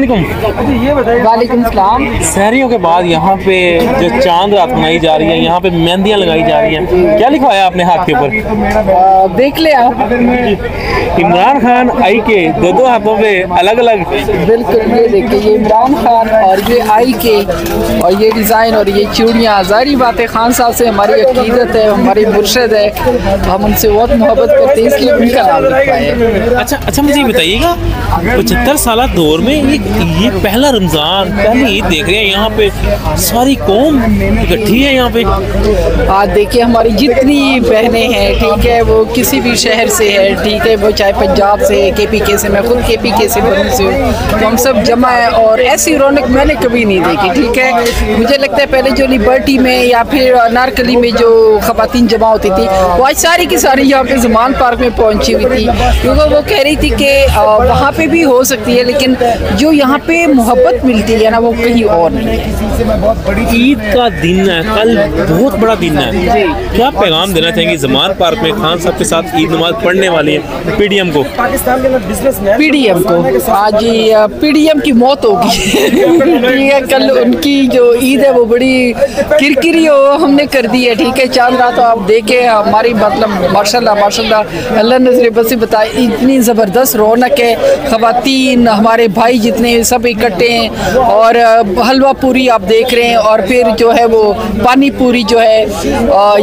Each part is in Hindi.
अस्सलामुअलैकुम। वालेकुम सलाम। सहरियों के बाद यहाँ पे जो चांद रात मनाई जा रही है, यहाँ पे मेहंदियाँ लगाई जा रही हैं, क्या लिखा है आपने हाथ के ऊपर? देख ले आप। इमरान खान आई के दो हाथों पे अलग अलग। बिल्कुल, ये देखिए, ये इमरान खान और ये आई के और ये डिज़ाइन और ये चूड़ियाँ। ज़ाहिर बात है, खान साहब से हमारी अकीदत है, हमारी मुर्शद है, हम उनसे बहुत मोहब्बत करते हैं, इसलिए उनका नाम रखा है। अच्छा मुझे बताइएगा, 75 साल दौर में ये पहला रमज़ान, पहली ईद देख रहे हैं, यहाँ पे सारी कौम इकट्ठी है यहाँ पे। आज देखिए, हमारी जितनी बहनें हैं, ठीक है, वो किसी भी शहर से है, ठीक है, वो चाहे पंजाब से, KPK से, मैं खुद KPK से बनूँ से हूँ, तो हम सब जमा है और ऐसी रौनक मैंने कभी नहीं देखी। ठीक है, मुझे लगता है पहले जो लिबर्टी में या फिर नारकली में जो खवातीन जमा होती थी, वो आज सारी की सारी यहाँ पे ज़मान पार्क में पहुँची हुई थी, क्योंकि वो कह रही थी कि वहाँ पे भी हो सकती है, लेकिन जो यहाँ पे मोहब्बत मिलती है ना, वो कहीं और नहीं है। ईद का दिन है, कल बहुत बड़ा दिन है, क्या पैगाम देना चाहेंगे ज़मान पार्क में खान साहब के साथ ईद नमाज पढ़ने वाली है PDM को? PDM को आज PDM की मौत होगी। ठीक है, कल उनकी जो ईद है वो बड़ी किरकिरी हो हमने कर दी है। ठीक है, चांद रात तो आप देखे, हमारी मतलब माशाल्लाह अल्लाह नजर बस बताए, इतनी ज़बरदस्त रौनक है, खवातीन हमारे भाई जितने सब इकट्ठे हैं, और हलवा पूरी आप देख रहे हैं, और फिर जो है वो पानी पूरी जो है,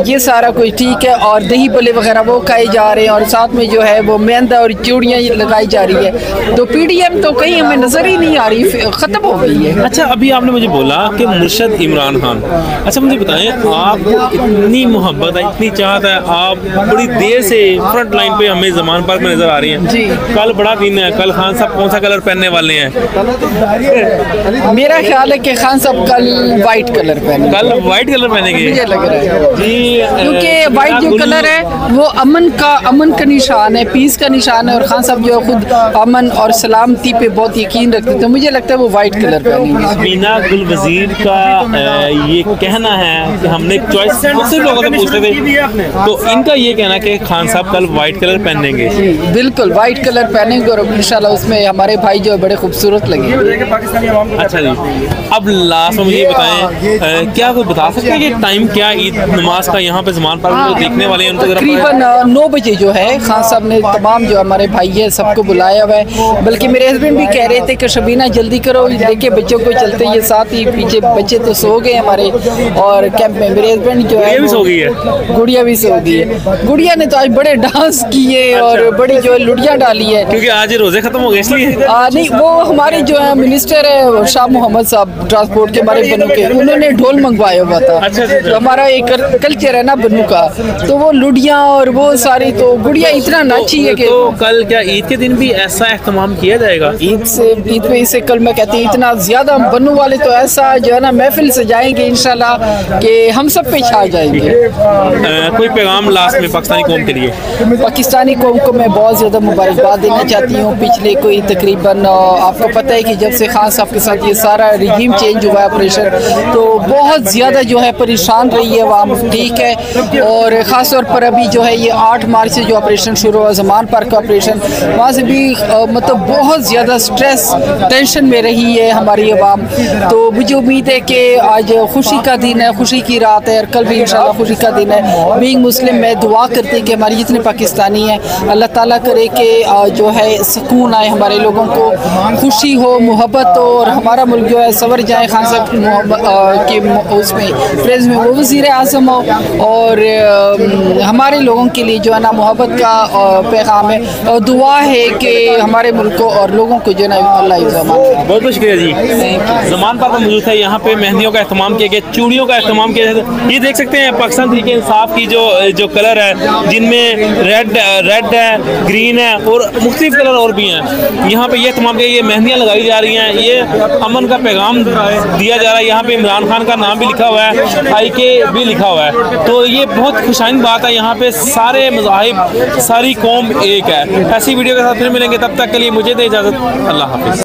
ये सारा कुछ ठीक है, और दही बल्ले वगैरह वो खाए जा रहे हैं, और साथ में जो है वो मेहंदा और चूड़ियाँ लगाई जा रही है। तो PDM तो कहीं हमें नजर ही नहीं आ रही, ख़त्म हो गई है। अच्छा, अभी आपने मुझे बोला कि मुर्शद इमरान खान, अच्छा मुझे बताएं, आपको इतनी मोहब्बत है, इतनी चाहत है, आप बड़ी देर से फ्रंट लाइन पे हमें ज़मान पार्क में नजर आ रही हैं जी। कल बड़ा दिन है, कल खान साहब कौन सा कलर पहनने वाले हैं? मेरा ख्याल है कि खान साहब कल वाइट कलर पहने। कल वाइट कलर पहनेंगे, मुझे लग रहा है जी, क्योंकि वाइट जो कलर है वो अमन का निशान है, पीस का निशान है, और खान साहब जो खुद अमन और सलामती पे बहुत यकीन रखते हैं, तो मुझे लगता है वो वाइट कलर पहनेंगे। मीना गुल वजीर का ये कहना है कि हमने चॉइस मुख्तलिफ लोगों से पूछते थे, तो इनका ये कहना है कि खान साहब कल वाइट कलर पहनेंगे। बिल्कुल वाइट कलर पहनेंगे, और इंशाल्लाह उसमें हमारे भाई जो बड़े खूबसूरत लगेंगे। अच्छा जी, अब लास्ट में मुझे बताएं, क्या कोई बता सकते हैं कि टाइम क्या ईद नमाज का यहाँ पे ज़मान पार्क में देखने वाले हैं? तकरीबन 9 बजे जो है खान साहब ने तमाम जो हमारे भाई है सबको बुलाया हुआ है, बल्कि मेरे हस्बैंड भी कह रहे थे कि शबीना जल्दी करो, लेके बच्चों को चलते हैं, साथ ही पीछे बच्चे तो सो गए हमारे, और कैंप में मेरे हस्बैंड जो है सो गई है, गुड़िया भी सो गई है। गुड़िया ने तो आज बड़े डांस किए और बड़ी जो है लुड़ियाँ डाली है, क्योंकि आज रोजे खत्म हो गए इसलिए। नहीं, वो हमारे जो है मिनिस्टर है शाह मोहम्मद साहब ट्रांसपोर्ट के, हमारे बनू के, उन्होंने ढोल मंगवाया हुआ था। अच्छा। तो हमारा एक कल्चर है ना बनू का, तो वो लुड़ियाँ और वो सारी, तो गुड़िया इतना नाची है कि तो कल क्या ईद के दिन भी ऐसा एहतमाम किया जाएगा? ईद में इससे कल मैं कहती हूँ इतना ज्यादा बनू वाले तो ऐसा जो है ना महफिल सजाएंगे इंशाल्लाह कि हम सब पे छा जाएंगे। कोई पैगाम लास्ट में पाकिस्तानी कौम के लिए? पाकिस्तानी कौम को मैं बहुत ज़्यादा मुबारकबाद देना चाहती हूँ। पिछले कोई तकरीबन आपको पता है कि जब से खान साहब के साथ ये सारा रिजीम चेंज हुआ है, ऑपरेशन, तो बहुत ज़्यादा जो है परेशान रही है आवाम, ठीक है, और ख़ास तौर पर अभी जो है ये 8 मार्च से जो ऑपरेशन शुरू हुआ ज़मान पार्क का ऑपरेशन, वहाँ से भी मतलब बहुत ज़्यादा स्ट्रेस टेंशन में रही है हमारी आवाम। तो मुझे उम्मीद है कि आज खुशी का दिन है, खुशी की रात है, और कल भी इंशाल्लाह खुशी का दिन है। बीइंग मुस्लिम मैं दुआ करती हूँ कि हमारे जितने पाकिस्तानी हैं, अल्लाह ताला करे कि जो है सुकून आए, हमारे लोगों को खुशी हो, मोहब्बत हो, और हमारा मुल्क जो है सवर जाए। खान साहब के उसमें प्रेस में वो वज़ीर आज़म हो, और हमारे लोगों के लिए जो है ना मोहब्बत का पैगाम है, और दुआ है कि हमारे मुल्क को और लोगों को जो है ना अल्लाह बहुत बहुत शुक्रिया जी। ज़मान पार्क में मौजूद है, यहाँ पे मेहंदियों का एहतमाम किया गया, चूड़ियों का एहतमाम किया गया। ये देख सकते हैं पाकिस्तान तहरीक इंसाफ की जो कलर है, जिनमें रेड है, ग्रीन है, और मुख्तलिफ कलर और भी हैं। यहाँ पे ये एहतमाम किया, ये मेहंदियाँ लगाई जा रही हैं, ये अमन का पैगाम दिया जा रहा है। यहाँ पे इमरान खान का नाम भी लिखा हुआ है, IK भी लिखा हुआ है, तो ये बहुत खुशाइन बात है। यहाँ पे सारे मज़ाहिब, सारी कौम एक है। ऐसी वीडियो के साथ फिर मिलेंगे, तब तक के लिए मुझे दे इजाज़त, अल्लाह हाफ़िज़।